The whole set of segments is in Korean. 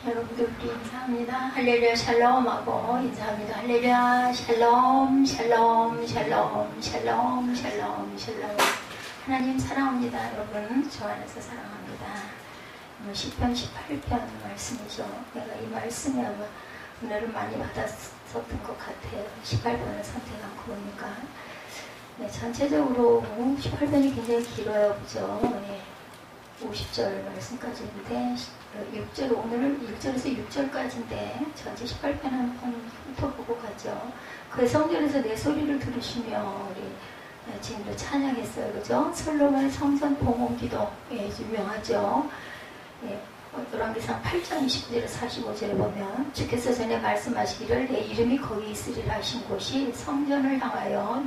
여러분들 우리 인사합니다. 할렐루야 샬롬하고 인사합니다. 할렐루야 샬롬 샬롬 샬롬 샬롬 샬롬 샬롬. 하나님 사랑합니다. 여러분 저 안에서 사랑합니다. 시편 18편 말씀이죠. 내가 이 말씀에 아마 은혜를 많이 받았었던 것 같아요. 18편을 선택한 거 보니까. 네, 전체적으로 18편이 굉장히 길어요. 그죠? 네, 50절 말씀까지인데 6절, 오늘은 1절에서 6절까지인데 전체 18편 한번 훑어보고 가죠. 그 성전에서 내 소리를 들으시며 우리 지금도 찬양했어요. 그죠? 솔로몬의 성전 봉헌기도 유명하죠. 예, 열왕기상 8장 29절에서 45절에 보면 주께서 전에 말씀하시기를 내 이름이 거기 있으리라 하신 곳이 성전을 향하여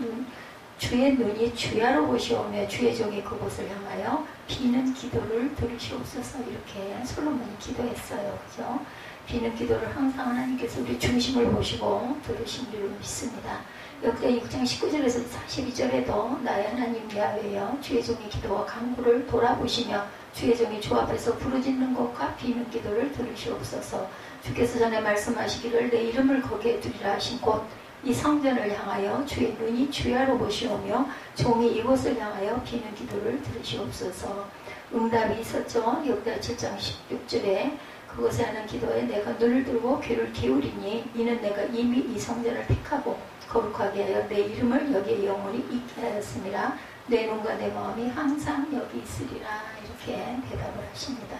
주의 눈이 주야로 보시오며 주의 종이 그곳을 향하여 비는 기도를 들으시옵소서. 이렇게 솔로몬이 기도했어요. 그죠? 비는 기도를 항상 하나님께서 우리 중심을 보시고 들으신 줄 믿습니다. 역대 6장 19절에서 42절에도 나의 하나님 야훼여 주의 종의 기도와 간구를 돌아보시며 주의 종이 주 앞에서 부르짖는 것과 비는 기도를 들으시옵소서. 주께서 전에 말씀하시기를 내 이름을 거기에 두리라 하신 곳 이 성전을 향하여 주의 눈이 주야로 보시오며 종이 이곳을 향하여 비는 기도를 들으시옵소서. 응답이 있었죠. 역대 7장 16절에 그곳에 하는 기도에 내가 눈을 들고 귀를 기울이니 이는 내가 이미 이 성전을 택하고 거룩하게 하여 내 이름을 여기에 영원히 있게 하였습니다. 내 눈과 내 마음이 항상 여기 있으리라. 이렇게 대답을 하십니다.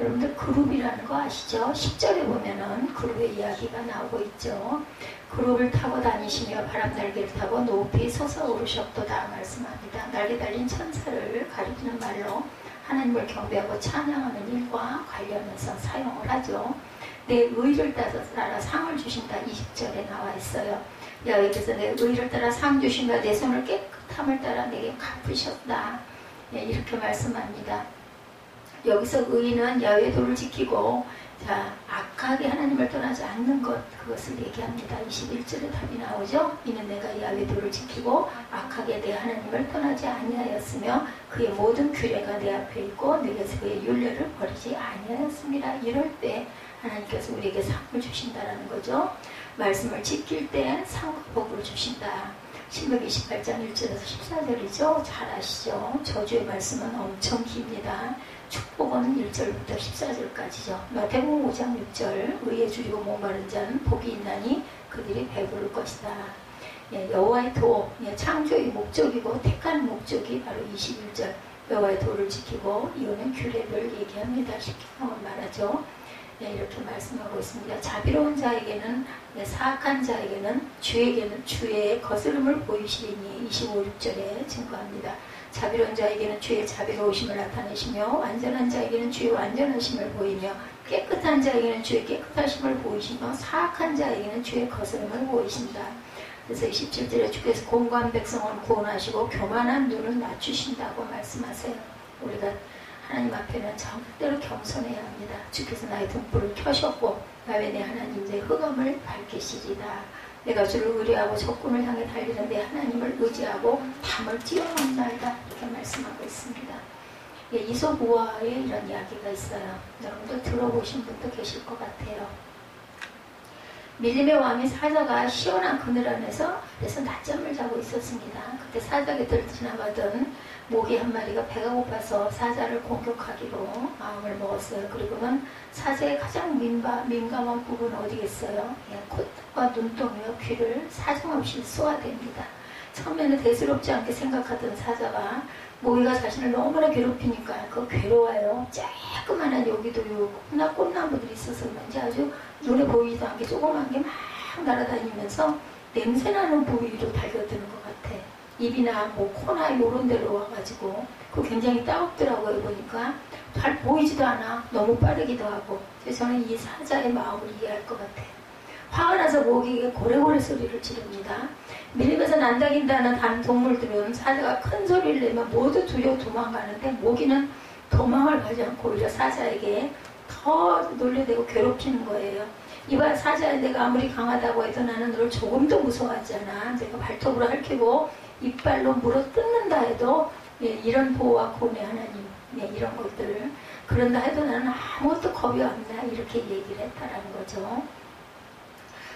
여러분들 그룹이라는 거 아시죠? 10절에 보면은 그룹의 이야기가 나오고 있죠. 그룹을 타고 다니시며 바람 날개를 타고 높이 솟아오르셨도다 말씀합니다. 날개 달린 천사를 가리키는 말로 하나님을 경배하고 찬양하는 일과 관련해서 사용을 하죠. 내 의를 따라 상을 주신다 20절에 나와 있어요. 여호와께서 내 의를 따라 상 주신다 내 손을 깨끗함을 따라 내게 갚으셨다. 네, 이렇게 말씀합니다. 여기서 의인은 야훼의 도를 지키고 자 악하게 하나님을 떠나지 않는 것 그것을 얘기합니다. 21절에 답이 나오죠. 이는 내가 야훼의 도를 지키고 악하게 내 하나님을 떠나지 아니하였으며 그의 모든 규례가 내 앞에 있고 내게서 그의 율례를 버리지 아니하였습니다. 이럴 때 하나님께서 우리에게 상을 주신다라는 거죠. 말씀을 지킬 때 상과 복을 주신다. 신명기 28장 1절에서 14절이죠. 잘 아시죠? 저주의 말씀은 엄청 깁니다. 축복은 1절부터 14절까지죠. 마태복음 5장 6절 의에 줄이고 목마른 자는 복이 있나니 그들이 배부를 것이다. 예, 여호와의 도, 예, 창조의 목적이고 택한 목적이 바로 21절 여호와의 도를 지키고 이거는 규례를 얘기합니다. 쉽게 말하죠. 예, 이렇게 말씀하고 있습니다. 자비로운 자에게는 사악한 자에게는 주의 거스름을 보이시리니 25, 6절에 증거합니다. 자비로운 자에게는 주의 자비로우심을 나타내시며 완전한 자에게는 주의 완전하심을 보이며 깨끗한 자에게는 주의 깨끗하심을 보이시며 사악한 자에게는 주의 거스름을 보이신다. 그래서 27절에 주께서 공고한 백성을 구원하시고 교만한 눈을 낮추신다고 말씀하세요. 우리가 하나님 앞에는 절대로 겸손해야 합니다. 주께서 나의 등불을 켜셨고 나의 내 하나님 내 흑암을 밝히시리다. 내가 주를 의뢰하고 적군을 향해 달리는 내 하나님을 의지하고 담을 뛰어넘나이다. 이렇게 말씀하고 있습니다. 예, 이솝 우화에 이런 이야기가 있어요. 여러분도 들어보신 분도 계실 것 같아요. 밀림의 왕이 사자가 시원한 그늘 안에서 낮잠을 자고 있었습니다. 그때 사자 곁을 지나가던 모기 한 마리가 배가 고파서 사자를 공격하기로 마음을 먹었어요. 그리고는 사자의 가장 민감한 부분은 어디겠어요? 예, 콧과 눈동이와 귀를 사정없이 쏘아댑니다. 처음에는 대수롭지 않게 생각하던 사자가 모기가 자신을 너무나 괴롭히니까 그 괴로워요. 조그만한 여기도 꽃나무들이 있어서 그런지 아주 눈에 보이지도 않게 조그만 게 막 날아다니면서 냄새나는 부위로 달겨드는 것 같아. 입이나 뭐 코나 이런 데로 와가지고 그 굉장히 따갑더라고요. 보니까 잘 보이지도 않아. 너무 빠르기도 하고. 그래서 저는 이 사자의 마음을 이해할 것 같아요. 화가 나서 모기에게 고래고래 소리를 지릅니다. 밀림에서 난다긴다는 다른 동물들은 사자가 큰 소리를 내면 모두 두려워 도망가는데 모기는 도망을 가지 않고 오히려 사자에게 더 놀려대고 괴롭히는 거예요. 이봐 사자야, 내가 아무리 강하다고 해도 나는 너를 조금도 무서워하지 않아. 내가 발톱으로 핥히고 이빨로 물어 뜯는다 해도 이런 보호와 구원의 하나님, 네, 이런 것들을. 그런다 해도 나는 아무것도 겁이 없나 이렇게 얘기를 했다라는 거죠.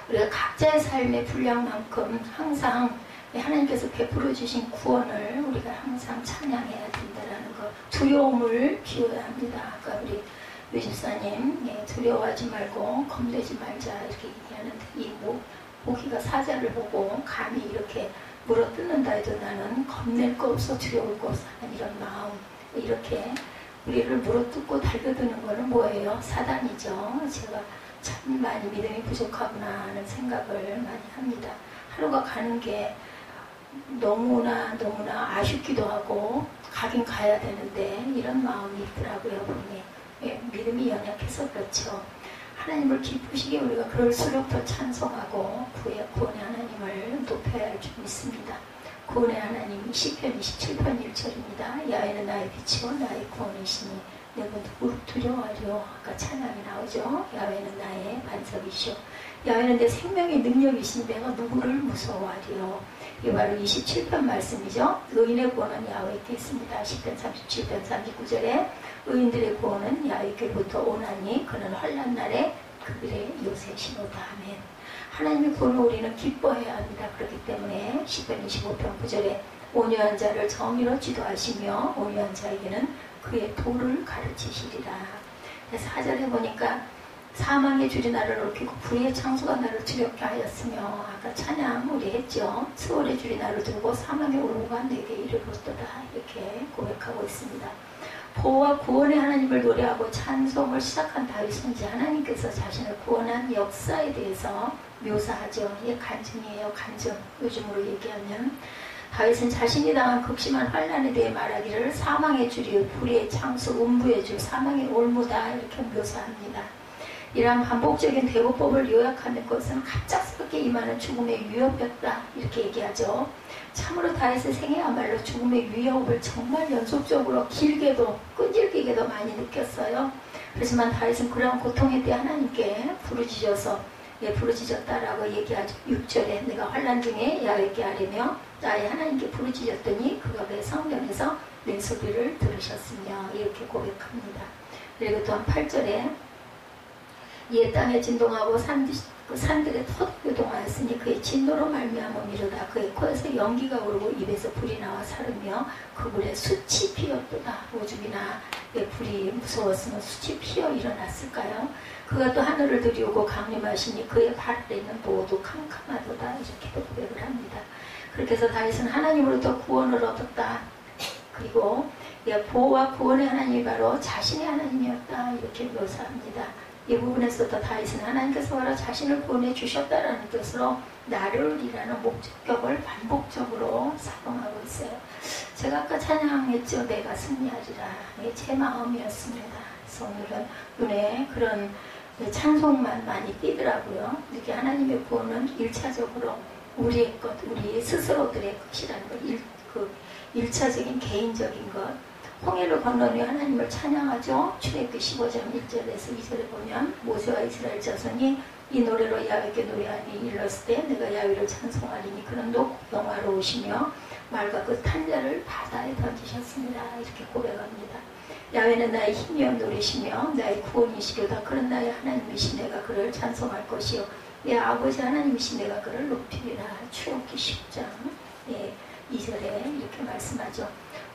우리가 각자의 삶의 분량만큼 항상 하나님께서 베풀어 주신 구원을 우리가 항상 찬양해야 된다는 것. 두려움을 비워야 합니다. 아까 우리 유집사님 두려워하지 말고 겁내지 말자 이렇게 얘기하는데, 이 모기가 사자를 보고 감히 이렇게 물어뜯는다 해도 나는 겁낼 거 없어 두려울 거 없어 하는 이런 마음, 이렇게 우리를 물어뜯고 달겨드는 거는 뭐예요? 사단이죠. 제가 참 많이 믿음이 부족하구나 하는 생각을 많이 합니다. 하루가 가는 게 너무나 아쉽기도 하고 가긴 가야 되는데 이런 마음이 있더라고요. 보니 믿음이 연약해서 그렇죠. 하나님을 기쁘시게 우리가 그럴수록 더 찬송하고 구원의 하나님을 높여야 할 줄 믿습니다. 구원의 하나님, 시편 27편 1절입니다. 야훼는 나의 빛이요 나의 구원이시니 내가 누구를 두려워하려. 아까 찬양이 나오죠. 야훼는 나의 반석이시오. 야훼는 내 생명의 능력이시니 내가 누구를 무서워하리요. 이게 바로 27편 말씀이죠. 의인의 구원은 야훼께 있습니다. 시편 37편 39절에 의인들의 구원은 야훼께로부터 오나니 그는 환난 날에 그들의 요새시로다. 아멘. 하나님의 구원을 우리는 기뻐해야 합니다. 그렇기 때문에 시편 25편 9절에 온유한 자를 정의로 지도하시며 온유한 자에게는 그의 도를 가르치시리라. 4절에 보니까 사망의 줄이 나를 얽히고 불의의 창수가 나를 두렵게 하였으며, 아까 찬양 우리 했죠. 수월의 줄이 나를 두고 사망의 올무가 내게 이르렀도다 이렇게 고백하고 있습니다. 보호와 구원의 하나님을 노래하고 찬송을 시작한 다윗은 이제 하나님께서 자신을 구원한 역사에 대해서 묘사하죠. 이게 간증이에요. 간증. 요즘으로 얘기하면 다윗은 자신이 당한 극심한 환난에 대해 말하기를 사망의 줄이요 불의의 창수 음부의 줄 사망의 올무다 이렇게 묘사합니다. 이러한 반복적인 대고법을 요약하는 것은 갑작스럽게 임하는 죽음의 위협이었다 이렇게 얘기하죠. 참으로 다윗의 생애야말로 죽음의 위협을 정말 연속적으로 길게도 끈질기게도 많이 느꼈어요. 그렇지만 다윗은 그러한 고통에 대해 하나님께 부르짖었다라고 얘기하죠. 6절에 내가 환난 중에 야훼께 아뢰며 나의 하나님께 부르짖었더니 그가 내 성전에서 내 소리를 들으셨으며 이렇게 고백합니다. 그리고 또한 8절에 이에 땅에 진동하고 산들에 터득 요동하였으니 그의 진노로 말미암아 미루다. 그의 코에서 연기가 오르고 입에서 불이 나와 사르며 그 불에 숯이 피었도다. 오죽이나 불이 무서웠으면 숯이 피어 일어났을까요? 그가 또 하늘을 들이우고 강림하시니 그의 발 아래는 모두 캄캄하도다 이렇게도 고백을 합니다. 그렇게 해서 다윗은 하나님으로부터 구원을 얻었다. 그리고 보호와 구원의 하나님이 바로 자신의 하나님이었다 이렇게 묘사합니다. 이 부분에서도 다윗은 하나님께서 바로 자신을 구원해 주셨다라는 뜻으로 나를이라는 목적격을 반복적으로 사용하고 있어요. 제가 아까 찬양했죠. 내가 승리하리라. 제 마음이었습니다. 그래서 오늘은 눈에 그런 찬송만 많이 띄더라고요. 이렇게 하나님의 구원은 1차적으로 우리의 것, 우리 스스로들의 것이라는 것, 그 1차적인 개인적인 것. 홍해를 건넌 후에 하나님을 찬양하죠. 출애굽기 15장 1절에서 2절에 보면 모세와 이스라엘 자손이 이 노래로 야훼께 노래하니 일렀을 때 내가 야훼를 찬송하리니 그는 높고 영화로우시며 말과 그 탄자를 바다에 던지셨습니다. 이렇게 고백합니다. 야훼는 나의 힘이여 노리시며 나의 구원이시로다. 그런 나의 하나님이시 내가 그를 찬송할 것이요 내 아버지 하나님이시 내가 그를 높이리라. 출애굽기 10장 2절에 이렇게 말씀하죠.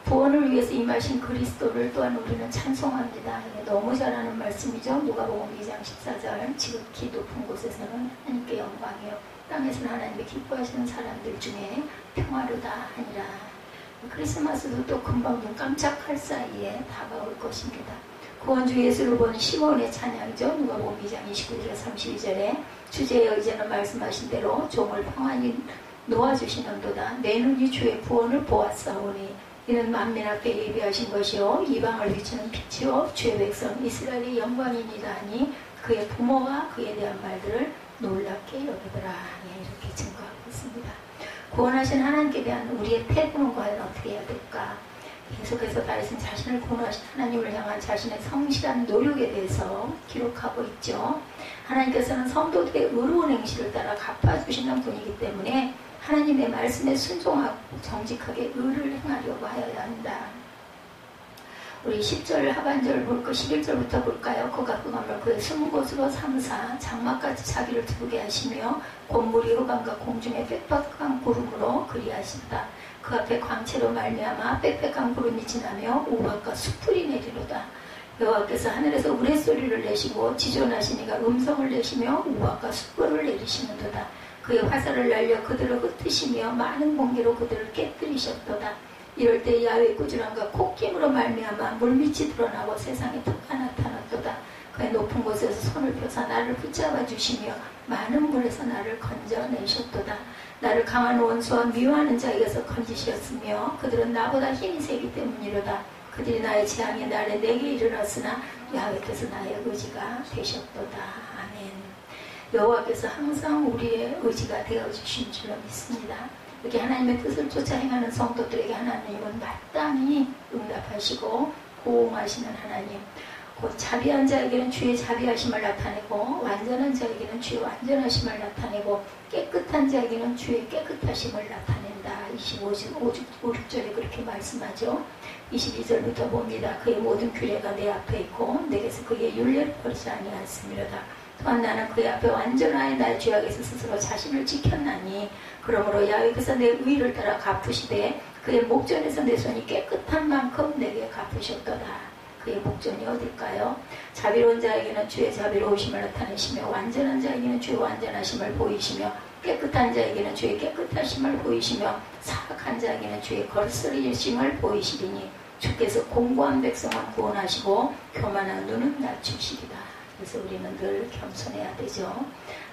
구원을 위해서 임하신 그리스도를 또한 우리는 찬송합니다. 너무 잘하는 말씀이죠. 누가복음 2장 14절 지극히 높은 곳에서는 하나님께 영광이요 땅에서는 하나님의 기뻐하시는 사람들 중에 평화로다 하니라. 크리스마스도 또 금방 눈 깜짝할 사이에 다가올 것입니다. 구원주 예수를 본 시몬의 찬양이죠. 누가복음 2장 29절 32절에 주제의 의제는 말씀하신 대로 종을 평안히 놓아주시는도다. 내 눈이 주의 구원을 보았사오니 이는 만민 앞에 예비하신 것이요 이방을 비추는 빛이요 주의 백성 이스라엘의 영광이니라 하니 그의 부모가 그에 대한 말들을 놀랍게 여기더라. 이렇게 증거하고 있습니다. 구원하신 하나님께 대한 우리의 태도는 과연 어떻게 해야 될까? 계속해서 다윗은 자신을 구원하신 하나님을 향한 자신의 성실한 노력에 대해서 기록하고 있죠. 하나님께서는 성도들의 의로운 행실을 따라 갚아주시는 분이기 때문에 하나님의 말씀에 순종하고 정직하게 의를 행하려고 하여야 한다. 우리 10절 하반절 볼까 11절부터 볼까요? 그가 그감을 그의 숨은 곳으로 삼사 장막같이 자기를 두르게 하시며 곤물이 흑암과 공중의 빽빽한 구름으로 그리하신다. 그 앞에 광채로 말미암아 빽빽한 구름이 지나며 우박과 숯불이 내리로다. 여호와께서 하늘에서 우레소리를 내시고 지존하시니가 음성을 내시며 우박과 숯불을 내리시는도다. 그의 화살을 날려 그들을 흩으시며 많은 번개로 그들을 깨뜨리셨도다. 이럴 때 야훼의 꾸준함과 콧김으로 말미암아 물밑이 드러나고 세상에 터가 나타났도다. 그의 높은 곳에서 손을 펴사 나를 붙잡아 주시며 많은 물에서 나를 건져내셨도다. 나를 강한 원수와 미워하는 자에게서 건지셨으며 그들은 나보다 힘이 세기 때문이로다. 그들이 나의 재앙의 날에 내게 이르렀으나 야훼께서 나의 의지가 되셨도다. 아멘. 여호와께서 항상 우리의 의지가 되어주신 줄로 믿습니다. 이렇게 하나님의 뜻을 쫓아 행하는 성도들에게 하나님은 마땅히 응답하시고 호응하시는 하나님. 곧 자비한 자에게는 주의 자비하심을 나타내고 완전한 자에게는 주의 완전하심을 나타내고 깨끗한 자에게는 주의 깨끗하심을 나타낸다. 25절에 그렇게 말씀하죠. 22절부터 봅니다. 그의 모든 규례가 내 앞에 있고 내게서 그의 율례를 버리지 아니하였음이로다. 또한 나는 그의 앞에 완전하여 나의 죄악에서 스스로 자신을 지켰나니 그러므로 야훼께서 내 의를 따라 갚으시되 그의 목전에서 내 손이 깨끗한 만큼 내게 갚으셨도다. 그의 목전이 어딜까요? 자비로운 자에게는 주의 자비로우심을 나타내시며 완전한 자에게는 주의 완전하심을 보이시며 깨끗한 자에게는 주의 깨끗하심을 보이시며 사악한 자에게는 주의 거스리심을 보이시리니 주께서 공고한 백성을 구원하시고 교만한 눈은 낮추시리다. 그래서 우리는 늘 겸손해야 되죠.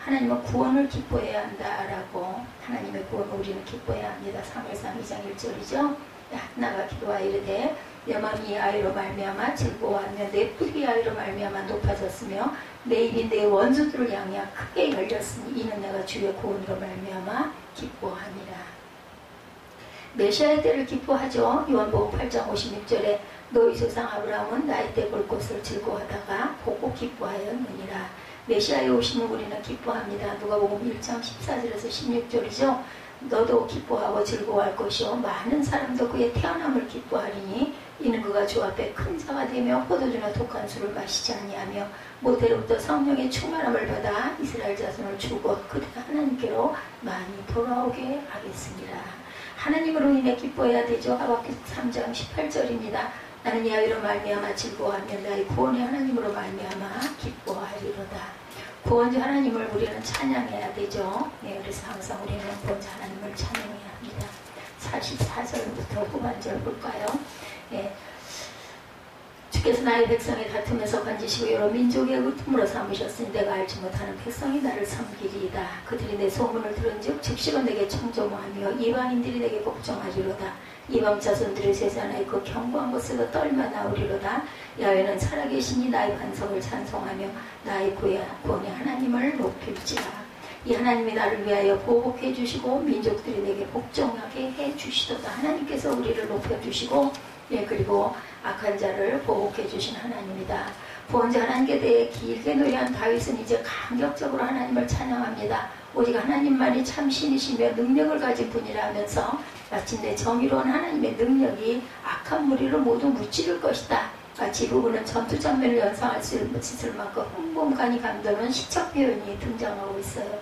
하나님은 구원을 기뻐해야 한다라고 하나님의 구원을 우리는 기뻐해야 합니다. 사무엘상 2장 1절이죠. 한나가 기도하여 이르되 내 마음이 이 아이로 말미암아 즐거워하며 내 뿔이 아이로 말미암아 높아졌으며 내 입이 내 원수들을 향하여 크게 열렸으니 이는 내가 주의 구원으로 말미암아 기뻐하니라. 메시아의 때를 기뻐하죠. 요한복음 8장 56절에 너희 조상 아브라함은 나이 때 볼 것을 즐거워하다가 보고 기뻐하였느니라. 메시아에 오시면 우리는 기뻐합니다. 누가복음 1장 14절에서 16절이죠. 너도 기뻐하고 즐거워할 것이요 많은 사람도 그의 태어남을 기뻐하리니 이는 그가 주 앞에 큰 자가 되며 포도주나 독한 술을 마시지 아니하며 모태로부터 성령의 충만함을 받아 이스라엘 자손을 주고 그들 하나님께로 많이 돌아오게 하겠습니다. 하나님으로 인해 기뻐해야 되죠. 하박국 3장 18절입니다. 나는 야훼로 말미암아 즐거워하며 나의 구원의 하나님으로 말미암아 기뻐하리로다. 구원자 하나님을 우리는 찬양해야 되죠. 네, 그래서 항상 우리는 구원자 하나님을 찬양해야 합니다. 44절부터 후반절 볼까요? 네. 주께서 나의 백성의 다툼에서 건지시고 여러 민족의 의tum으로 삼으셨으니 내가 알지 못하는 백성이 나를 섬기리이다. 그들이 내 소문을 들은즉 즉시로 내게 청조하며 이방인들이 내게 복종하리로다. 이방 자손들의 세상에 그 견고한 곳에서 떨며 나오리로다. 야훼는 살아계시니 나의 반석을 찬송하며 나의 구원의 하나님을 높일지라. 이 하나님이 나를 위하여 보복해 주시고 민족들이 내게 복종하게 해 주시도다. 하나님께서 우리를 높여주시고 그리고 악한 자를 보복해 주신 하나님이다. 구원자 하나님께 대해 길게 노래한 다윗은 이제 감격적으로 하나님을 찬양합니다. 오직 하나님만이 참 신이시며 능력을 가진 분이라면서 마침내 정의로운 하나님의 능력이 악한 무리를 모두 무찌를 것이다. 마치 부부는 전투 장면을 연상할 수 있을 만큼 흥분간이 감도는 시적 표현이 등장하고 있어요.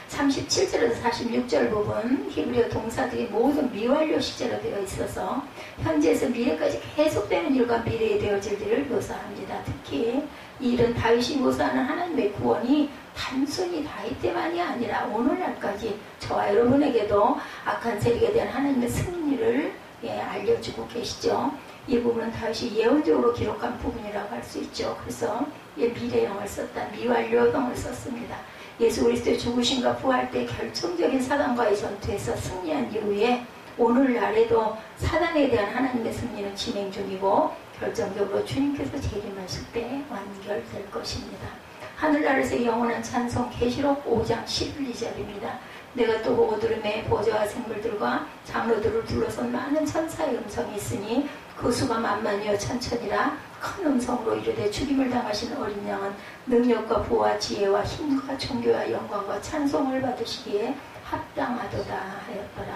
37절에서 46절 부분 히브리어 동사들이 모두 미완료 시제로 되어 있어서 현재에서 미래까지 계속되는 일과 미래에 되어질 일을 묘사합니다. 특히 이 일은 다윗이 묘사하는 하나님의 구원이 단순히 다윗 때만이 아니라 오늘날까지 저와 여러분에게도 악한 세력에 대한 하나님의 승리를 알려주고 계시죠. 이 부분은 다윗이 예언적으로 기록한 부분이라고 할 수 있죠. 그래서 미래형을 썼다. 미완료형을 썼습니다. 예수 그리스도의 죽으심과 부활 때 결정적인 사단과의 전투에서 승리한 이후에 오늘날에도 사단에 대한 하나님의 승리는 진행 중이고 결정적으로 주님께서 재림하실 때 완결될 것입니다. 하늘나라에서 영원한 찬송 계시록 5장 11절입니다. 내가 또 보고 들음에 보좌와 생물들과 장로들을 둘러선 많은 천사의 음성이 있으니 그 수가 만만이여 천천이라 큰 음성으로 이르되 죽임을 당하신 어린 양은 능력과 부와 지혜와 힘과 존귀와 영광과 찬송을 받으시기에 합당하도다 하였더라.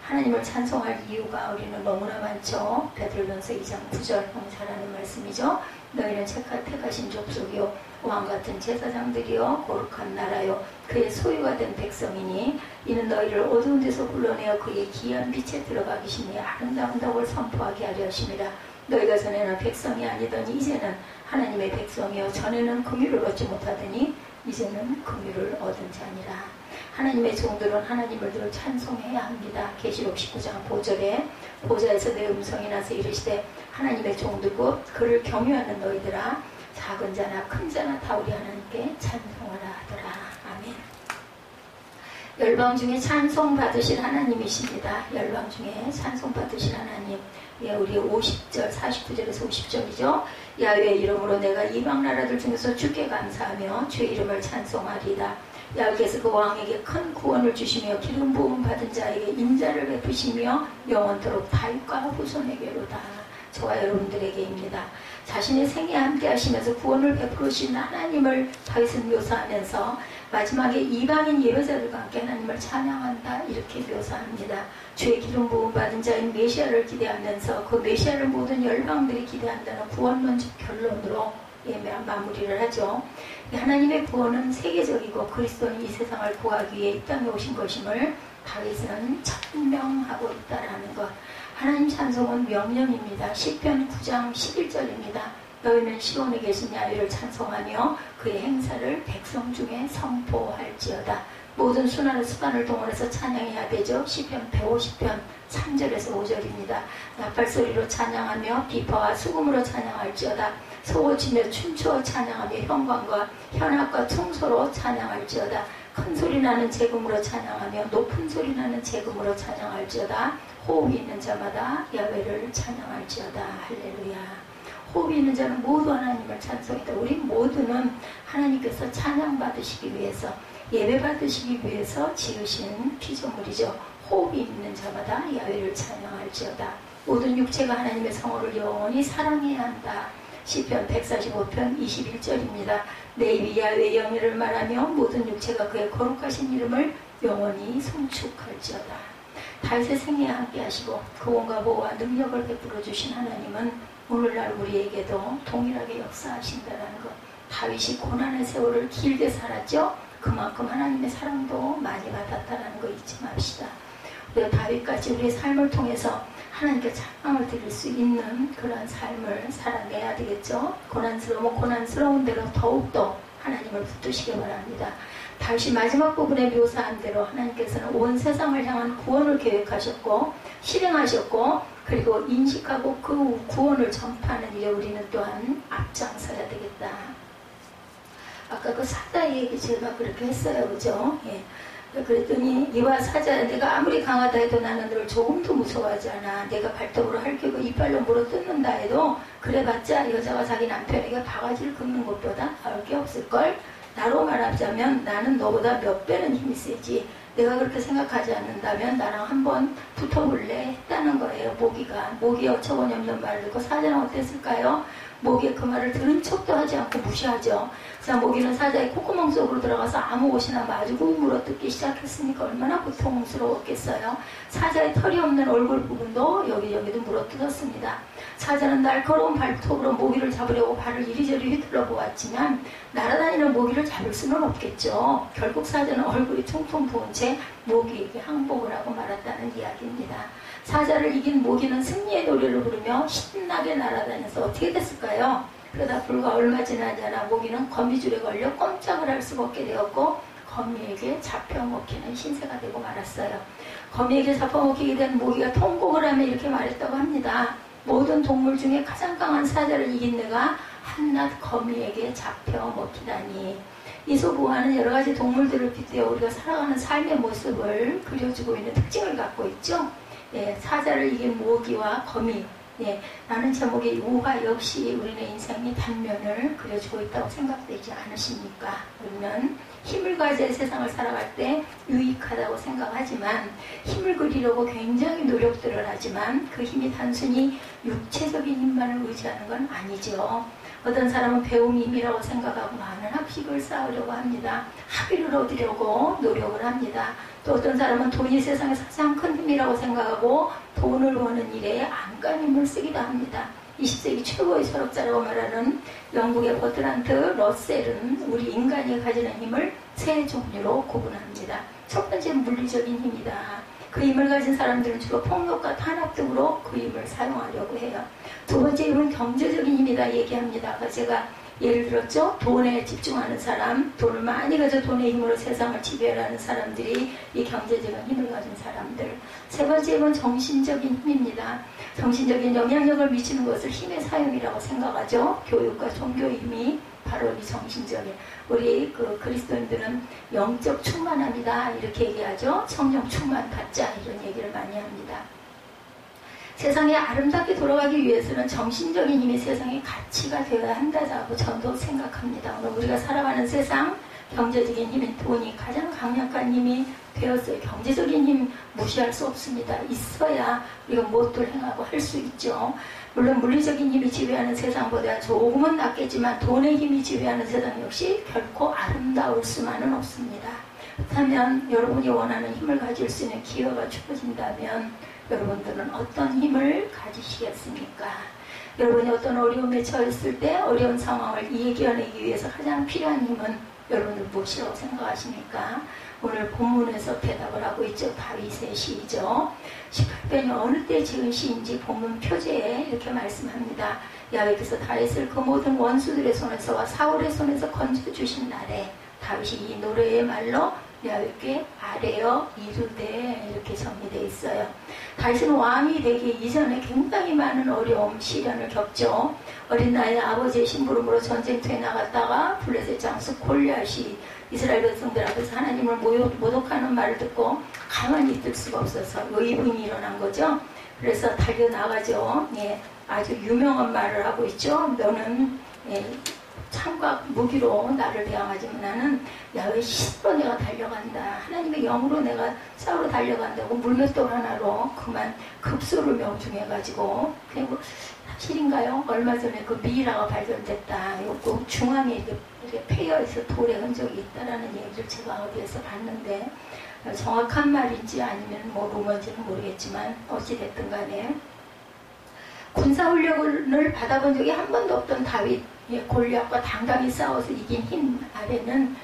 하나님을 찬송할 이유가 우리는 너무나 많죠. 베드로전서 2장 9절 너무 잘 아는 말씀이죠. 너희는 택하신 족속이요 왕같은 제사장들이요 거룩한 나라요 그의 소유가 된 백성이니 이는 너희를 어두운 데서 불러내어 그의 기이한 빛에 들어가기 심히 아름다운 덕을 선포하게 하려 하심이라. 너희가 전에는 백성이 아니더니 이제는 하나님의 백성이요 전에는 긍휼을 얻지 못하더니 이제는 긍휼을 얻은 자니라. 하나님의 종들은 하나님을 늘 찬송해야 합니다. 계시록 19장 5절에 보좌에서 내 음성이 나서 이르시되 하나님의 종들고 그를 경유하는 너희들아 작은 자나 큰 자나 다 우리 하나님께 찬송하라 하더라. 아멘. 열방 중에 찬송 받으실 하나님이십니다. 열방 중에 찬송 받으실 하나님. 예, 우리 50절 49절에서 50절이죠. 야훼의 이름으로 내가 이방 나라들 중에서 주께 감사하며 주의 이름을 찬송하리이다. 야훼께서 그 왕에게 큰 구원을 주시며 기름 부음 받은 자에게 인자를 베푸시며 영원토록 다윗과 후손에게로다. 저와 여러분들에게입니다. 자신의 생에 함께 하시면서 구원을 베푸신 하나님을 다윗은 묘사하면서 마지막에 이방인 예배자들과 함께 하나님을 찬양한다 이렇게 묘사합니다. 주의 기름 부음 받은 자인 메시아를 기대하면서 그 메시아를 모든 열방들이 기대한다는 구원론적 결론으로 마무리를 하죠. 하나님의 구원은 세계적이고 그리스도는 이 세상을 구하기 위해 이 땅에 오신 것임을 다윗은 천명하고 있다라는 것. 하나님 찬송은 명령입니다. 시편 9장 11절입니다. 너희는 시온에 계신 야훼를 찬송하며 그의 행사를 백성 중에 선포할지어다. 모든 수많은 수단을 동원해서 찬양해야 되죠. 시편 150편 3절에서 5절입니다. 나팔소리로 찬양하며 비파와 수금으로 찬양할지어다. 소고치며 춤추어 찬양하며 현관과 현악과 청소로 찬양할지어다. 큰 소리 나는 재금으로 찬양하며 높은 소리 나는 재금으로 찬양할지어다. 호흡이 있는 자마다 야훼를 찬양할지어다. 할렐루야. 호흡이 있는 자는 모두 하나님을 찬송했다. 우리 모두는 하나님께서 찬양받으시기 위해서 예배받으시기 위해서 지으신 피조물이죠. 호흡이 있는 자마다 야훼를 찬양할지어다. 모든 육체가 하나님의 성호를 영원히 사랑해야 한다. 시편 145편 21절입니다. 내 입이 야훼의 영예를 말하며 모든 육체가 그의 거룩하신 이름을 영원히 송축할지어다. 다윗의 생애에 함께 하시고 구원과 보호와 능력을 베풀어 주신 하나님은 오늘날 우리에게도 동일하게 역사하신다는 것. 다윗이 고난의 세월을 길게 살았죠. 그만큼 하나님의 사랑도 많이 받았다는 거 잊지 맙시다. 우리가 다윗같이 우리의 삶을 통해서 하나님께 찬양을 드릴 수 있는 그런 삶을 살아내야 되겠죠. 고난스러운 대로 더욱더 하나님을 붙드시기 바랍니다. 다윗이 마지막 부분에 묘사한 대로 하나님께서는 온 세상을 향한 구원을 계획하셨고 실행하셨고 그리고 인식하고 그 구원을 전파하는 일에 우리는 또한 앞장서야 되겠다. 아까 그 사자 얘기 제가 그렇게 했어요. 그죠? 예. 그랬더니 이와 사자 내가 아무리 강하다 해도 나는 널 조금도 무서워하지 않아. 내가 발톱으로 핥히고 이빨로 물어뜯는다 해도 그래봤자 여자가 자기 남편에게 바가지를 긁는 것보다 나을 게 없을걸. 나로 말하자면 나는 너보다 몇 배는 힘이 세지. 내가 그렇게 생각하지 않는다면 나랑 한번 붙어볼래 했다는 거예요. 모기 어처구니 없는 말을 듣고 사자는 어땠을까요? 모기의 그 말을 들은 척도 하지 않고 무시하죠. 그래서 모기는 사자의 콧구멍 속으로 들어가서 아무 곳이나 마주고 물어뜯기 시작했으니까 얼마나 고통스러웠겠어요. 사자의 털이 없는 얼굴 부분도 여기저기도 물어뜯었습니다. 사자는 날카로운 발톱으로 모기를 잡으려고 발을 이리저리 휘둘러 보았지만 날아다니는 모기를 잡을 수는 없겠죠. 결국 사자는 얼굴이 퉁퉁 부은 채 모기에게 항복을 하고 말았다는 이야기입니다. 사자를 이긴 모기는 승리의 노래를 부르며 신나게 날아다녀서 어떻게 됐을까요? 그러다 불과 얼마 지나지 않아 모기는 거미줄에 걸려 꼼짝을 할 수가 없게 되었고 거미에게 잡혀먹히는 신세가 되고 말았어요. 거미에게 잡혀먹히게 된 모기가 통곡을 하며 이렇게 말했다고 합니다. 모든 동물 중에 가장 강한 사자를 이긴 내가 한낱 거미에게 잡혀먹히다니. 이 소부화는 여러 가지 동물들을 빗대어 우리가 살아가는 삶의 모습을 그려주고 있는 특징을 갖고 있죠. 예, 사자를 이긴 모기와 거미. 예, 라는 제목의 우화 역시 우리의 인생의 단면을 그려주고 있다고 생각되지 않으십니까? 우리는 힘을 가져야 세상을 살아갈 때 유익하다고 생각하지만 힘을 그리려고 굉장히 노력들을 하지만 그 힘이 단순히 육체적인 힘만을 의지하는 건 아니죠. 어떤 사람은 배움이 힘이라고 생각하고 많은 학식을 쌓으려고 합니다. 학위를 얻으려고 노력을 합니다. 또 어떤 사람은 돈이 세상에서 가장 큰 힘이라고 생각하고 돈을 버는 일에 안간힘을 쓰기도 합니다. 20세기 최고의 철학자라고 말하는 영국의 버트란트 러셀은 우리 인간이 가지는 힘을 세 종류로 구분합니다. 첫 번째는 물리적인 힘이다. 그 힘을 가진 사람들은 주로 폭력과 탄압 등으로 그 힘을 사용하려고 해요. 두 번째 힘은 경제적인 힘이다 얘기합니다. 제가 예를 들었죠. 돈에 집중하는 사람, 돈을 많이 가져 돈의 힘으로 세상을 지배하는 사람들이 이 경제적인 힘을 가진 사람들. 세 번째 힘은 정신적인 힘입니다. 정신적인 영향력을 미치는 것을 힘의 사용이라고 생각하죠. 교육과 종교의 힘이 바로 이 정신적인, 우리 그리스도인들은 영적 충만함이다 이렇게 얘기하죠. 성령 충만 받자 이런 얘기를 많이 합니다. 세상에 아름답게 돌아가기 위해서는 정신적인 힘이 세상의 가치가 되어야 한다고 저도 생각합니다. 오늘 우리가 살아가는 세상, 경제적인 힘인 돈이 가장 강력한 힘이 되었어요. 경제적인 힘 무시할 수 없습니다. 있어야 우리가 무엇도 행하고 할 수 있죠. 물론 물리적인 힘이 지배하는 세상보다 조금은 낫겠지만 돈의 힘이 지배하는 세상 역시 결코 아름다울 수만은 없습니다. 그렇다면 여러분이 원하는 힘을 가질 수 있는 기회가 주어진다면 여러분들은 어떤 힘을 가지시겠습니까? 여러분이 어떤 어려움에 처했을 때 어려운 상황을 이겨내기 위해서 가장 필요한 힘은 여러분들 무엇이라고 생각하십니까? 오늘 본문에서 대답을 하고 있죠. 다윗의 시이죠. 18편이 어느 때 지은 시인지 본문 표제에 이렇게 말씀합니다. 야훼께서 다윗을 그 모든 원수들의 손에서와 사울의 손에서 건져주신 날에 다윗이 이 노래의 말로 야훼께 아뢰어 이르되 이렇게 정리되어 있어요. 다윗은 왕이 되기 이전에 굉장히 많은 어려움, 시련을 겪죠. 어린 나이에 아버지의 심부름으로 전쟁터에 나갔다가 블레셋 장수 골리앗이 이스라엘 백성들 앞에서 하나님을 모독하는 말을 듣고 가만히 있을 수가 없어서 의분이 일어난 거죠. 그래서 달려나가죠. 예, 아주 유명한 말을 하고 있죠. 너는 창과 무기로 나를 대항하지만 나는 야훼 신으로 내가 달려간다. 하나님의 영으로 내가 싸우러 달려간다고 물맷돌 하나로 그만 급소를 명중해가지고 그리고 사실인가요? 얼마 전에 그 미이라가 발견됐다. 그 중앙에 이렇게 폐허에서 돌의 흔적이 있다라는 얘기를 제가 어디에서 봤는데 정확한 말인지 아니면 뭐 루머인지는 모르겠지만 어찌됐든 간에 군사훈련을 받아본 적이 한 번도 없던 다윗, 골리앗과 당당히 싸워서 이긴 힘 아래는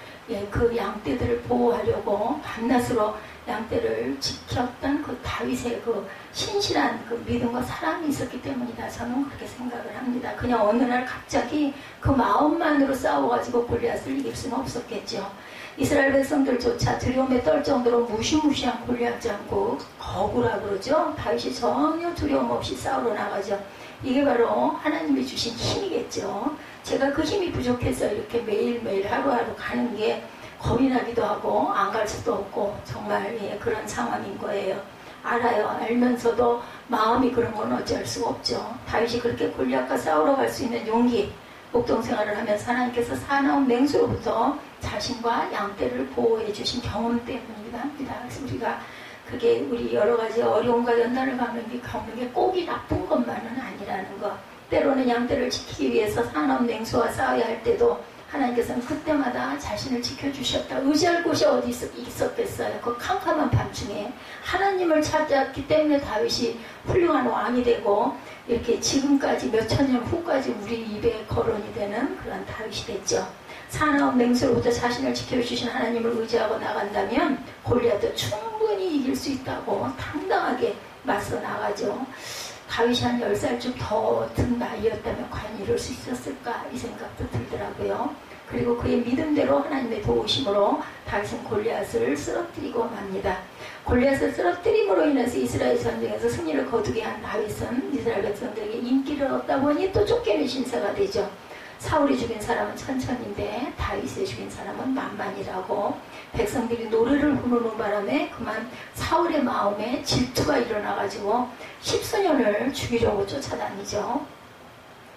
그 양떼들을 보호하려고 밤낮으로 양떼를 지켰던 그 다윗의 그 신실한 그 믿음과 사랑이 있었기 때문이다. 저는 그렇게 생각을 합니다. 그냥 어느 날 갑자기 그 마음만으로 싸워가지고 골리앗을 이길 수는 없었겠죠. 이스라엘 백성들조차 두려움에 떨 정도로 무시무시한 골리앗 장국, 거구라 그러죠. 다윗이 전혀 두려움 없이 싸우러 나가죠. 이게 바로 하나님이 주신 힘이겠죠. 제가 그 힘이 부족해서 이렇게 매일매일 하루하루 가는 게 겁이 나기도 하고 안 갈 수도 없고 정말 그런 상황인 거예요. 알아요. 알면서도 마음이 그런 건 어쩔 수가 없죠. 다윗이 그렇게 골리앗과 싸우러 갈 수 있는 용기, 목동 생활을 하면서 하나님께서 사나운 맹수로부터 자신과 양떼를 보호해 주신 경험 때문이기도 합니다. 그래서 우리가 그게 우리 여러 가지 어려움과 연단을 겪는 게 꼭이 나쁜 것만은 아니라는 것. 때로는 양떼를 지키기 위해서 사나운 맹수와 싸워야 할 때도 하나님께서는 그때마다 자신을 지켜주셨다. 의지할 곳이 어디 있었겠어요. 그 캄캄한 밤중에 하나님을 찾았기 때문에 다윗이 훌륭한 왕이 되고 이렇게 지금까지 몇천 년 후까지 우리 입에 거론이 되는 그런 다윗이 됐죠. 사나운 맹수로부터 자신을 지켜주신 하나님을 의지하고 나간다면 골리앗도 충분히 이길 수 있다고 당당하게 맞서 나가죠. 다윗이 한 10살쯤 더 든 나이였다면 과연 이럴 수 있었을까 이 생각도 들더라고요. 그리고 그의 믿음대로 하나님의 도우심으로 다윗은 골리앗을 쓰러뜨리고 맙니다. 골리앗을 쓰러뜨림으로 인해서 이스라엘 전쟁에서 승리를 거두게 한 다윗은 이스라엘 백성들에게 인기를 얻다 보니 또 쫓겨낸 신세가 되죠. 사울이 죽인 사람은 천천인데 다윗이 죽인 사람은 만만이라고 백성들이 노래를 부르는 바람에 그만 사울의 마음에 질투가 일어나가지고 10수년을 죽이려고 쫓아다니죠.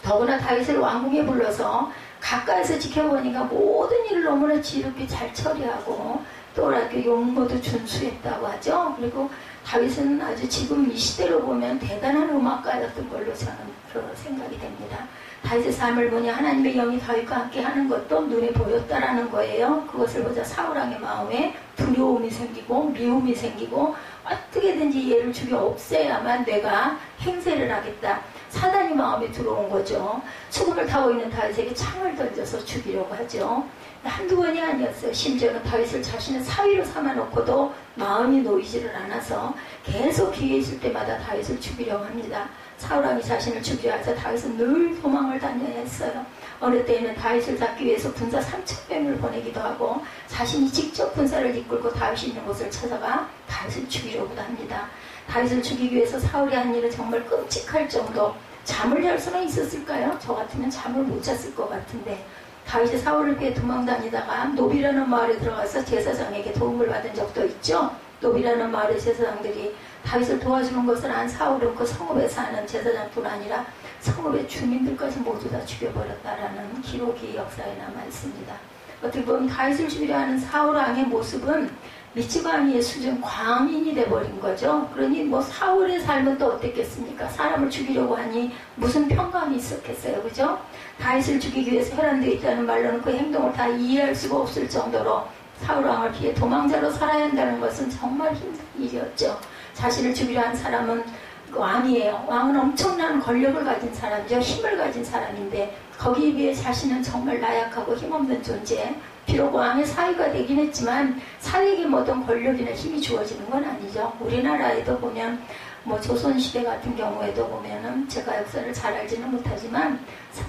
더구나 다윗을 왕궁에 불러서 가까이서 지켜보니까 모든 일을 너무나 지혜롭게 잘 처리하고 또 이렇게 용모도 준수했다고 하죠. 그리고 다윗은 아주 지금 이 시대로 보면 대단한 음악가였던 걸로 저는 생각이 됩니다. 다윗의 삶을 보니 하나님의 영이 다윗과 함께 하는 것도 눈에 보였다라는 거예요. 그것을 보자 사울왕의 마음에 두려움이 생기고 미움이 생기고 어떻게든지 얘를 죽여 없애야만 내가 행세를 하겠다. 사단이 마음에 들어온 거죠. 죽음을 타고 있는 다윗에게 창을 던져서 죽이려고 하죠. 한두 번이 아니었어요. 심지어는 다윗을 자신의 사위로 삼아놓고도 마음이 놓이지를 않아서 계속 기회 있을 때마다 다윗을 죽이려고 합니다. 사울왕이 자신을 죽이려 해서 다윗은 늘 도망을 다녀야 했어요. 어느 때에는 다윗을 잡기 위해서 군사 3,000명을 보내기도 하고 자신이 직접 군사를 이끌고 다윗이 있는 곳을 찾아가 다윗을 죽이려고도 합니다. 다윗을 죽이기 위해서 사울이 한 일은 정말 끔찍할 정도. 잠을 잘 수는 있었을까요? 저 같으면 잠을 못 잤을 것 같은데 다윗이 사울을 피해 도망다니다가 노비라는 마을에 들어가서 제사장에게 도움을 받은 적도 있죠. 노비라는 마을의 제사장들이 다윗을 도와주는 것을 안 사울은 그 성읍에 사는 제사장뿐 아니라 성읍의 주민들까지 모두 다 죽여버렸다라는 기록이 역사에 남아 있습니다. 어떻게 보면 다윗을 죽이려 하는 사울왕의 모습은 믿지도 아니의 수준 광인이 돼버린 거죠. 그러니 뭐 사울의 삶은 또 어땠겠습니까? 사람을 죽이려고 하니 무슨 평강이 있었겠어요. 그죠? 다윗을 죽이기 위해서 혈안되어 있다는 말로는 그 행동을 다 이해할 수가 없을 정도로 사울왕을 피해 도망자로 살아야 한다는 것은 정말 힘든 일이었죠. 자신을 죽이려 한 사람은 왕이에요. 왕은 엄청난 권력을 가진 사람이죠. 힘을 가진 사람인데 거기에 비해 자신은 정말 나약하고 힘없는 존재. 비록 왕의 사위가 되긴 했지만 사위에게 어떤 권력이나 힘이 주어지는 건 아니죠. 우리나라에도 보면 뭐 조선시대 같은 경우에도 보면은 제가 역사를 잘 알지는 못하지만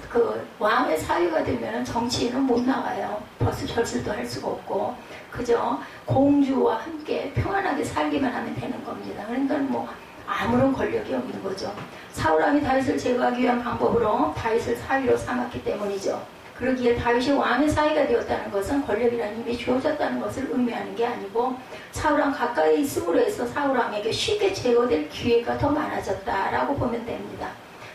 그 왕의 사위가 되면은 정치인은 못 나가요. 벌써 결실도 할 수가 없고 그저 공주와 함께 평안하게 살기만 하면 되는 겁니다. 그러니까 뭐 아무런 권력이 없는 거죠. 사울왕이 다윗을 제거하기 위한 방법으로 다윗을 사위로 삼았기 때문이죠. 그러기에 다윗이 왕의 사위가 되었다는 것은 권력이라는 힘이 주어졌다는 것을 의미하는 게 아니고 사울왕 가까이 있음으로 해서 사울왕에게 쉽게 제거될 기회가 더 많아졌다라고 보면 됩니다.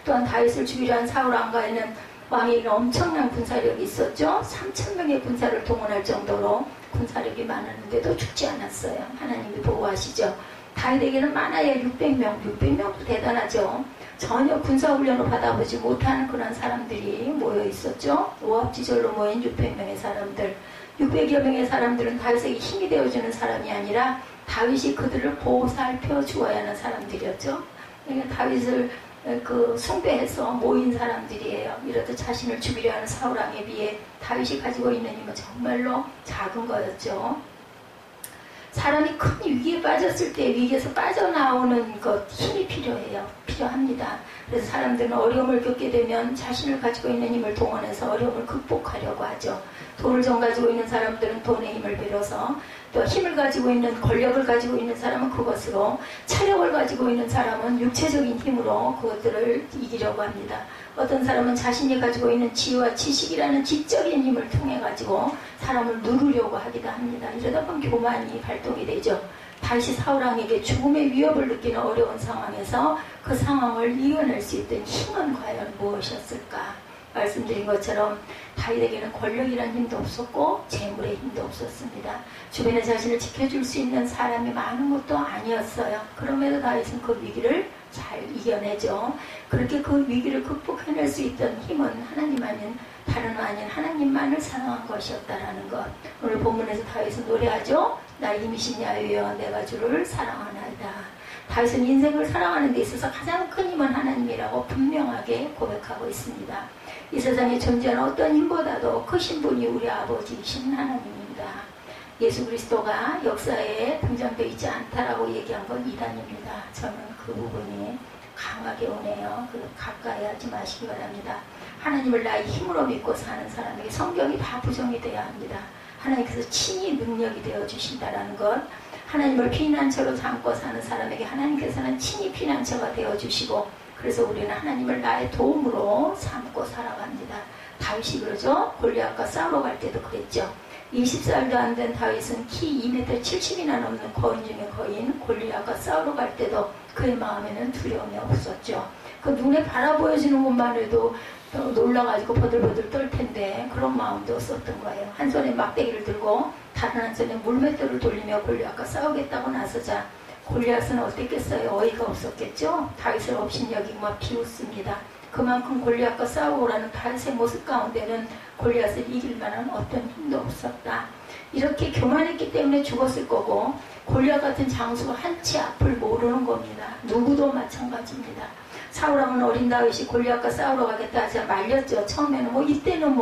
또한 다윗을 죽이려 한 사울왕가에는 왕에게 엄청난 군사력이 있었죠. 3,000명의 군사를 동원할 정도로 군사력이 많았는데도 죽지 않았어요. 하나님이 보호하시죠. 다윗에게는 많아야 600명, 600명도 대단하죠. 전혀 군사훈련을 받아보지 못하는 그런 사람들이 모여 있었죠. 오합지졸로 모인 600명의 사람들. 600여 명의 사람들은 다윗에게 힘이 되어주는 사람이 아니라 다윗이 그들을 보살펴 주어야 하는 사람들이었죠. 그러니까 다윗을 숭배해서 모인 사람들이에요. 이렇듯 자신을 죽이려 하는 사울왕에 비해 다윗이 가지고 있는 힘은 정말로 작은 거였죠. 사람이 큰 위기에 빠졌을 때 위기에서 빠져나오는 것 힘이 필요합니다. 그래서 사람들은 어려움을 겪게 되면 자신을 가지고 있는 힘을 동원해서 어려움을 극복하려고 하죠. 돈을 좀 가지고 있는 사람들은 돈의 힘을 빌어서 또 힘을 가지고 있는 권력을 가지고 있는 사람은 그것으로 체력을 가지고 있는 사람은 육체적인 힘으로 그것들을 이기려고 합니다. 어떤 사람은 자신이 가지고 있는 지혜와 지식이라는 지적인 힘을 통해 가지고 사람을 누르려고 하기도 합니다. 이러다 보면 교만이 발동이 되죠. 다윗이 사울왕에게 죽음의 위협을 느끼는 어려운 상황에서 그 상황을 이겨낼 수 있던 힘은 과연 무엇이었을까? 말씀드린 것처럼 다윗에게는 권력이라는 힘도 없었고 재물의 힘도 없었습니다. 주변에 자신을 지켜줄 수 있는 사람이 많은 것도 아니었어요. 그럼에도 다윗은 그 위기를 잘 이겨내죠. 그렇게 그 위기를 극복해낼 수 있던 힘은 하나님 아닌 다른 아닌 하나님만을 사랑한 것이었다라는 것. 오늘 본문에서 다윗은 노래하죠. 나 힘이신 야훼여 내가 주를 사랑하나이다. 다윗은 인생을 사랑하는 데 있어서 가장 큰 힘은 하나님이라고 분명하게 고백하고 있습니다. 이 세상에 존재하는 어떤 힘보다도 크신 분이 우리 아버지이신 하나님입니다. 예수 그리스도가 역사에 등장되어 있지 않다라고 얘기한 건 이단입니다. 저는 그 부분이 강하게 오네요. 가까이 하지 마시기 바랍니다. 하나님을 나의 힘으로 믿고 사는 사람에게 성경이 다 부정이 되어야 합니다. 하나님께서 친히 능력이 되어주신다라는 것, 하나님을 피난처로 삼고 사는 사람에게 하나님께서는 친히 피난처가 되어주시고, 그래서 우리는 하나님을 나의 도움으로 삼고 살아갑니다. 다윗이 그러죠. 골리앗과 싸우러 갈 때도 그랬죠. 20살도 안 된 다윗은 키 2m 70이나 넘는 거인 중에 거인 골리앗과 싸우러 갈 때도 그의 마음에는 두려움이 없었죠. 그 눈에 바라보여지는 것만 해도 놀라가지고 버들버들 떨 텐데 그런 마음도 없었던 거예요. 한 손에 막대기를 들고 다른 한 손에 물맷돌을 돌리며 골리앗과 싸우겠다고 나서자 골리앗은 어땠겠어요? 어이가 없었겠죠? 다윗을 업신여기고 막 비웃습니다. 그만큼 골리앗과 싸우라는 다윗의 모습 가운데는 골리앗을 이길 만한 어떤 힘도 없었다. 이렇게 교만했기 때문에 죽었을 거고 골리앗 같은 장수가 한치 앞을 모르는 겁니다. 누구도 마찬가지입니다. 사울왕은 어린 다윗이 골리앗과 싸우러 가겠다 하자 말렸죠. 처음에는 뭐 이때는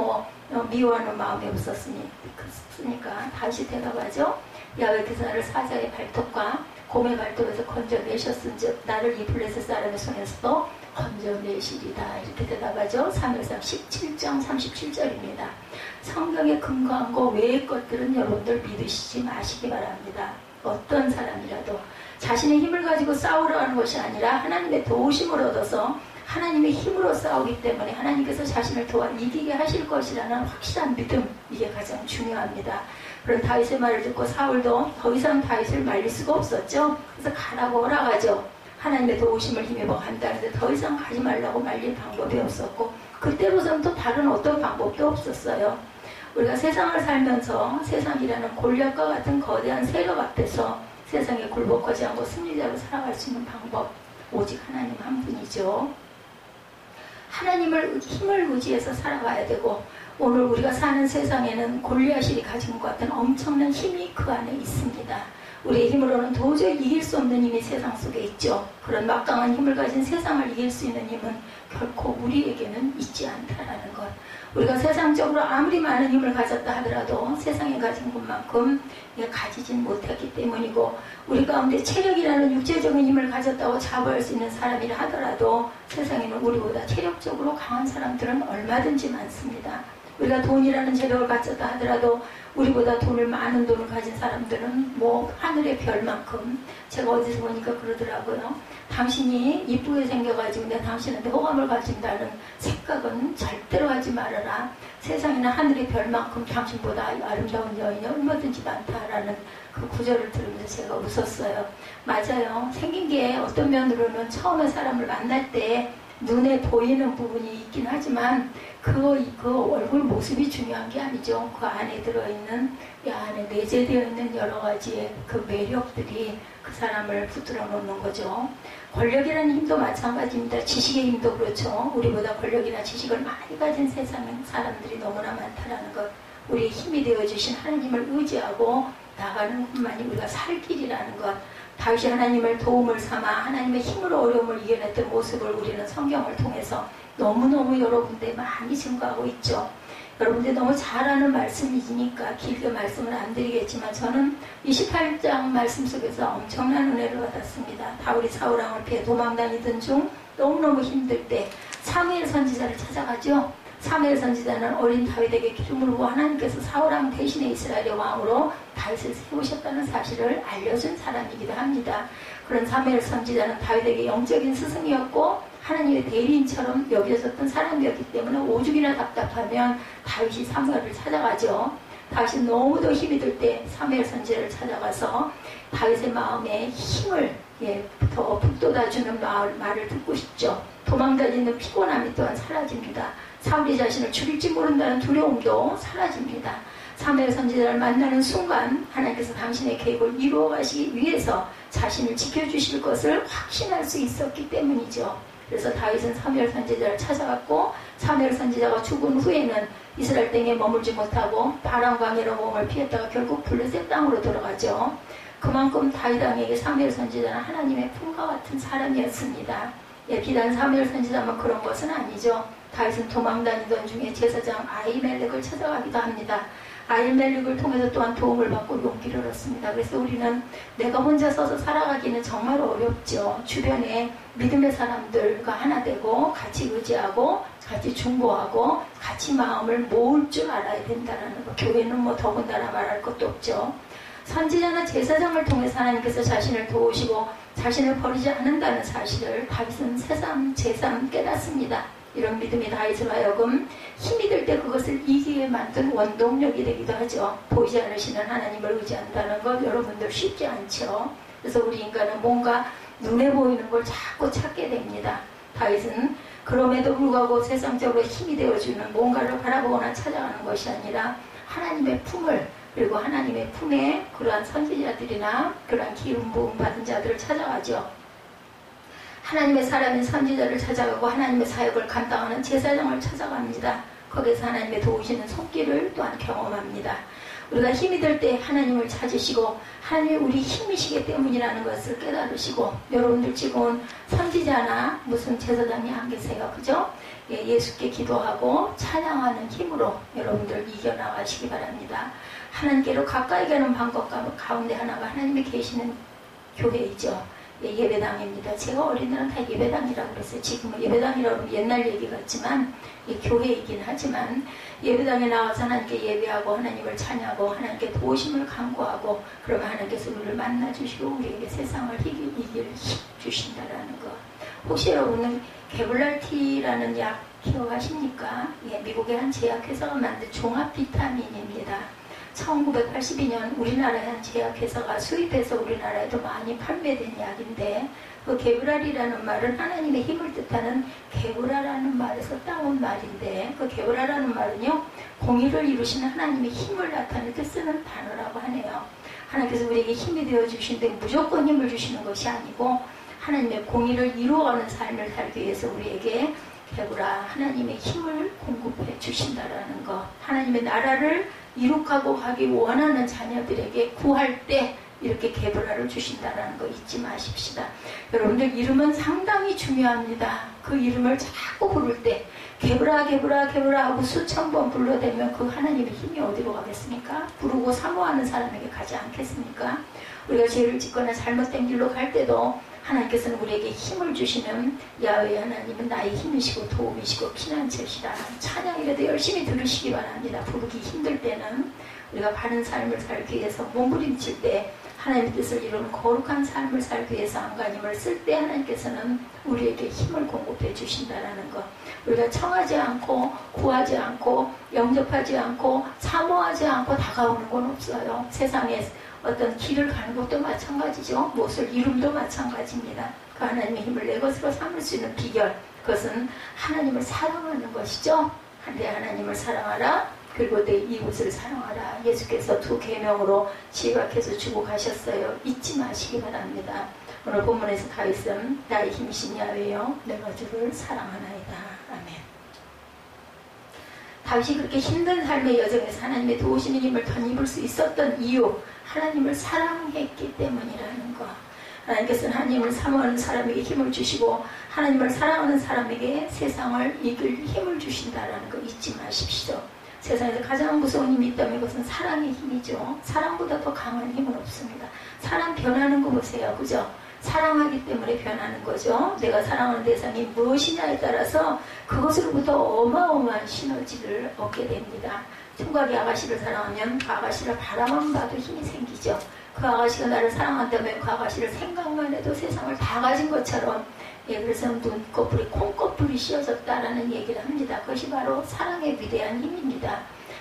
미워하는 마음이 없었으니까 다윗이 대답하죠. 야훼께서 나를 사자의 발톱과 곰의 발톱에서 건져내셨은즉 나를 이 블레셋 사람의 손에서도 건져내시리다. 이렇게 대답하죠. 사무엘상 17장 37절입니다. 성경에 근거한 거 외의 것들은 여러분들 믿으시지 마시기 바랍니다. 어떤 사람이라도 자신의 힘을 가지고 싸우려 하는 것이 아니라 하나님의 도우심을 얻어서 하나님의 힘으로 싸우기 때문에 하나님께서 자신을 도와 이기게 하실 것이라는 확실한 믿음, 이게 가장 중요합니다. 그런 다윗의 말을 듣고 사울도 더 이상 다윗을 말릴 수가 없었죠. 그래서 가라고 허락하죠. 하나님의 도우심을 힘입어 간다는데 더 이상 가지 말라고 말릴 방법이 없었고 그때로서는 또 다른 어떤 방법도 없었어요. 우리가 세상을 살면서 세상이라는 골리앗과 같은 거대한 세력 앞에서 세상에 굴복하지 않고 승리자로 살아갈 수 있는 방법 오직 하나님 한 분이죠. 하나님을 힘을 의지해서 살아가야 되고 오늘 우리가 사는 세상에는 골리앗이 가진 것 같은 엄청난 힘이 그 안에 있습니다. 우리의 힘으로는 도저히 이길 수 없는 힘이 세상 속에 있죠. 그런 막강한 힘을 가진 세상을 이길 수 있는 힘은 결코 우리에게는 있지 않다라는 것. 우리가 세상적으로 아무리 많은 힘을 가졌다 하더라도 세상에 가진 것만큼 가지진 못했기 때문이고 우리 가운데 체력이라는 육체적인 힘을 가졌다고 자부할 수 있는 사람이라 하더라도 세상에는 우리보다 체력적으로 강한 사람들은 얼마든지 많습니다. 우리가 돈이라는 재력을 가졌다 하더라도 우리보다 많은 돈을 가진 사람들은 하늘의 별만큼 제가 어디서 보니까 그러더라고요. 당신이 이쁘게 생겨가지고 내가 당신한테 호감을 가진다는 생각은 절대로 하지 말아라. 세상에는 하늘의 별만큼 당신보다 아름다운 여인이 얼마든지 많다라는 그 구절을 들으면서 제가 웃었어요. 맞아요. 생긴 게 어떤 면으로는 처음에 사람을 만날 때 눈에 보이는 부분이 있긴 하지만 그 얼굴 모습이 중요한 게 아니죠. 그 안에 들어있는, 이 안에 내재되어 있는 여러 가지의 그 매력들이 그 사람을 붙들어 놓는 거죠. 권력이라는 힘도 마찬가지입니다. 지식의 힘도 그렇죠. 우리보다 권력이나 지식을 많이 가진 세상에 사람들이 너무나 많다라는 것. 우리의 힘이 되어주신 하나님을 의지하고 나가는 것만이 우리가 살 길이라는 것. 다윗이 하나님을 도움을 삼아 하나님의 힘으로 어려움을 이겨냈던 모습을 우리는 성경을 통해서 너무너무 여러 군데 많이 증거하고 있죠. 여러분들 너무 잘 아는 말씀이니까 길게 말씀을 안 드리겠지만 저는 28장 말씀 속에서 엄청난 은혜를 받았습니다. 다윗이 사울왕을 피해 도망다니던 중 너무너무 힘들 때 사무엘 선지자를 찾아가죠. 사무엘 선지자는 어린 다윗에게 기름을 부어 하나님께서 사울왕 대신에 이스라엘의 왕으로 다윗을 세우셨다는 사실을 알려준 사람이기도 합니다. 그런 사무엘 선지자는 다윗에게 영적인 스승이었고 하나님의 대리인처럼 여겨졌던 사람이었기 때문에 오죽이나 답답하면 다윗이 사무엘을 찾아가죠. 다윗이 너무도 힘이 들 때 사무엘 선지자를 찾아가서 다윗의 마음에 힘을 더 북돋아주는 말을 듣고 싶죠. 도망다니는 피곤함이 또한 사라집니다. 사울이 자신을 죽일지 모른다는 두려움도 사라집니다. 사무엘 선지자를 만나는 순간 하나님께서 당신의 계획을 이루어 가시기 위해서 자신을 지켜주실 것을 확신할 수 있었기 때문이죠. 그래서 다윗은 사무엘 선지자를 찾아갔고 사무엘 선지자가 죽은 후에는 이스라엘 땅에 머물지 못하고 바람과 광야로 몸을 피했다가 결국 블레셋 땅으로 들어가죠. 그만큼 다윗 왕에게 사무엘 선지자는 하나님의 품과 같은 사람이었습니다. 비단 사무엘 선지자만 그런 것은 아니죠. 다윗은 도망다니던 중에 제사장 아히멜렉을 찾아가기도 합니다. 아히멜렉을 통해서 또한 도움을 받고 용기를 얻습니다. 그래서 우리는 내가 혼자 서서 살아가기는 정말 어렵죠. 주변에 믿음의 사람들과 하나 되고 같이 의지하고 같이 중보하고 같이 마음을 모을 줄 알아야 된다는 것. 교회는 더군다나 말할 것도 없죠. 선지자나 제사장을 통해서 하나님께서 자신을 도우시고 자신을 버리지 않는다는 사실을 다윗은 새삼 제삼 깨닫습니다. 이런 믿음이 다윗을 하여금 힘이 들 때 그것을 이기게 만든 원동력이 되기도 하죠. 보이지 않으시는 하나님을 의지한다는 것 여러분들 쉽지 않죠. 그래서 우리 인간은 뭔가 눈에 보이는 걸 자꾸 찾게 됩니다. 다윗은 그럼에도 불구하고 세상적으로 힘이 되어주는 뭔가를 바라보거나 찾아가는 것이 아니라 하나님의 품을, 그리고 하나님의 품에 그러한 선지자들이나 그러한 기름 부음 받은 자들을 찾아가죠. 하나님의 사람인 선지자를 찾아가고 하나님의 사역을 감당하는 제사장을 찾아갑니다. 거기서 하나님의 도우시는 손길을 또한 경험합니다. 우리가 힘이 들 때 하나님을 찾으시고 하나님이 우리 힘이시기 때문이라는 것을 깨달으시고, 여러분들 지금 선지자나 무슨 제사장이 안 계세요. 그죠? 예수께 기도하고 찬양하는 힘으로 여러분들 이겨나가시기 바랍니다. 하나님께로 가까이 가는 방법 가운데 하나가 하나님이 계시는 교회이죠. 예배당입니다. 제가 어린 날은 다 예배당이라고 그랬어요. 지금은 예배당이라고 하면 옛날 얘기 같지만 교회이긴 하지만, 예배당에 나와서 하나님께 예배하고 하나님을 찬양하고 하나님께 도우심을 간구하고, 그러면 하나님께서 우리를 만나주시고 우리에게 세상을 이길 힘 주신다라는 것. 혹시 여러분은 개블랄티라는 약 기억하십니까? 미국의 한 제약회사가 만든 종합 비타민입니다. 1982년 우리나라의 한 제약회사가 수입해서 우리나라에도 많이 판매된 약인데, 그 게브랄이라는 말은 하나님의 힘을 뜻하는 게브라라는 말에서 따온 말인데, 그 게브라라는 말은요, 공의를 이루시는 하나님의 힘을 나타낼 때 쓰는 단어라고 하네요. 하나님께서 우리에게 힘이 되어주시는데 무조건 힘을 주시는 것이 아니고 하나님의 공의를 이루어가는 삶을 살기 위해서 우리에게 게브라, 하나님의 힘을 공급해 주신다라는 것. 하나님의 나라를 이룩하고 가기 원하는 자녀들에게 구할 때 이렇게 게브라를 주신다는 거 잊지 마십시다. 여러분들 이름은 상당히 중요합니다. 그 이름을 자꾸 부를 때 게브라 게브라 게브라 하고 수천 번 불러대면 그 하나님의 힘이 어디로 가겠습니까? 부르고 사모하는 사람에게 가지 않겠습니까? 우리가 죄를 짓거나 잘못된 길로 갈 때도 하나님께서는 우리에게 힘을 주시는 야훼 하나님은 나의 힘이시고 도움이시고 피난처시다. 찬양이라도 열심히 들으시기 바랍니다. 부르기 힘들 때는 우리가 바른 삶을 살기 위해서 몸부림칠 때, 하나님의 뜻을 이루는 거룩한 삶을 살기 위해서 안간힘을 쓸 때 하나님께서는 우리에게 힘을 공급해 주신다는 것. 우리가 청하지 않고 구하지 않고 영접하지 않고 사모하지 않고 다가오는 건 없어요. 세상에 어떤 길을 가는 것도 마찬가지죠. 무엇을 이름도 마찬가지입니다. 그 하나님의 힘을 내 것으로 삼을 수 있는 비결, 그것은 하나님을 사랑하는 것이죠. 내 하나님을 사랑하라, 그리고 내 이웃을 사랑하라. 예수께서 두 계명으로 지각해서 주고 가셨어요. 잊지 마시기 바랍니다. 오늘 본문에서 다윗은 나의 힘이신 야훼여 내가 주를 사랑하나이다. 아멘. 다윗이 그렇게 힘든 삶의 여정에서 하나님의 도우시는 힘을 덧입을 수 있었던 이유, 하나님을 사랑했기 때문이라는 것. 하나님께서는 하나님을 사모하는 사람에게 힘을 주시고 하나님을 사랑하는 사람에게 세상을 이길 힘을 주신다는 거 잊지 마십시오. 세상에서 가장 무서운 힘이 있다면 그것은 사랑의 힘이죠. 사랑보다 더 강한 힘은 없습니다. 사람 변하는 거 보세요. 그죠? 사랑하기 때문에 변하는 거죠. 내가 사랑하는 대상이 무엇이냐에 따라서 그것으로부터 어마어마한 시너지를 얻게 됩니다. 총각이 아가씨를 사랑하면 그 아가씨를 바라만 봐도 힘이 생기죠. 그 아가씨가 나를 사랑한다면 그 아가씨를 생각만 해도 세상을 다 가진 것처럼, 그래서 눈꺼풀이 콩꺼풀이 씌어졌다라는 얘기를 합니다. 그것이 바로 사랑의 위대한 힘입니다.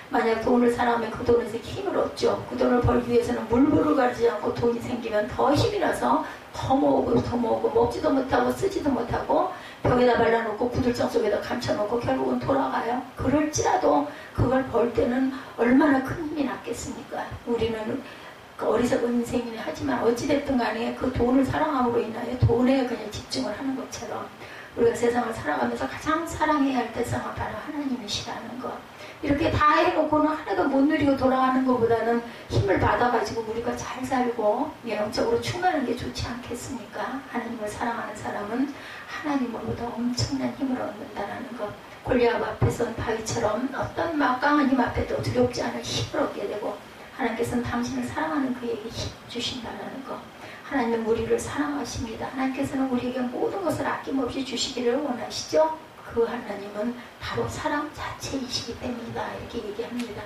만약 돈을 사랑하면 그 돈에서 힘을 얻죠. 그 돈을 벌기 위해서는 물불을 가리지 않고 돈이 생기면 더 힘이 나서 더 모으고 먹지도 못하고 쓰지도 못하고 벽에다 발라놓고 구들장 속에다 감춰놓고 결국은 돌아가요. 그럴지라도 그걸 벌 때는 얼마나 큰 힘이 났겠습니까? 우리는 어리석은 인생이네 하지만 어찌됐든 간에 그 돈을 사랑함으로 인하여 돈에 그냥 집중을 하는 것처럼 우리가 세상을 살아가면서 가장 사랑해야 할 대상은 바로 하나님이시라는 것. 이렇게 다 해놓고는 하나도 못 누리고 돌아가는 것보다는 힘을 받아가지고 우리가 잘 살고 영적으로 충만한 게 좋지 않겠습니까? 하나님을 사랑하는 사람은 하나님으로부터 엄청난 힘을 얻는다는 것. 골리앗 앞에선 다윗처럼 어떤 막강한 힘 앞에도 두렵지 않은 힘을 얻게 되고, 하나님께서는 당신을 사랑하는 그에게 힘 주신다는 것. 하나님은 우리를 사랑하십니다. 하나님께서는 우리에게 모든 것을 아낌없이 주시기를 원하시죠. 그 하나님은 바로 사랑 자체이시기 때문이다. 이렇게 얘기합니다.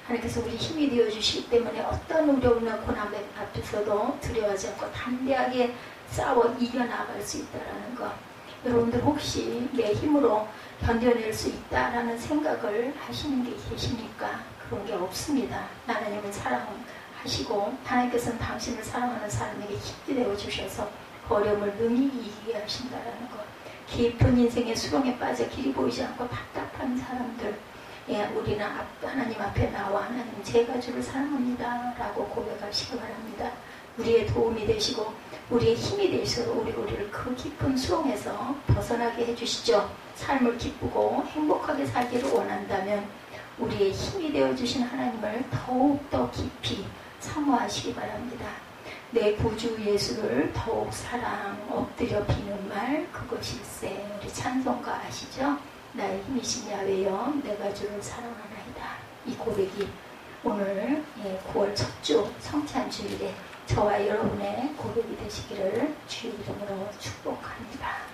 하나님께서 우리 힘이 되어주시기 때문에 어떤 어려움이나 고난 앞에서도 두려워하지 않고 담대하게 싸워 이겨나갈 수 있다는 것. 여러분들 혹시 내 힘으로 견뎌낼 수 있다라는 생각을 하시는 게 계십니까? 그런 게 없습니다. 하나님은 사랑하시고 하나님께서는 당신을 사랑하는 사람에게 힘이 되어주셔서 그 어려움을 능히 이기게 하신다는 것. 깊은 인생의 수렁에 빠져 길이 보이지 않고 답답한 사람들, 예, 우리는 하나님 앞에 나와 하나님 제가 주를 사랑합니다 라고 고백하시기 바랍니다. 우리의 도움이 되시고 우리의 힘이 되시고 우리를 그 깊은 수렁에서 벗어나게 해주시죠. 삶을 기쁘고 행복하게 살기를 원한다면 우리의 힘이 되어주신 하나님을 더욱더 깊이 사모하시기 바랍니다. 내 구주 예수를 더욱 사랑 엎드려 비는 말 그것일세. 우리 찬송가 아시죠? 나의 힘이신 야훼여 내가 주를 사랑하나이다. 이 고백이 오늘 9월 첫 주 성찬 주일에 저와 여러분의 고백이 되시기를 주의 이름으로 축복합니다.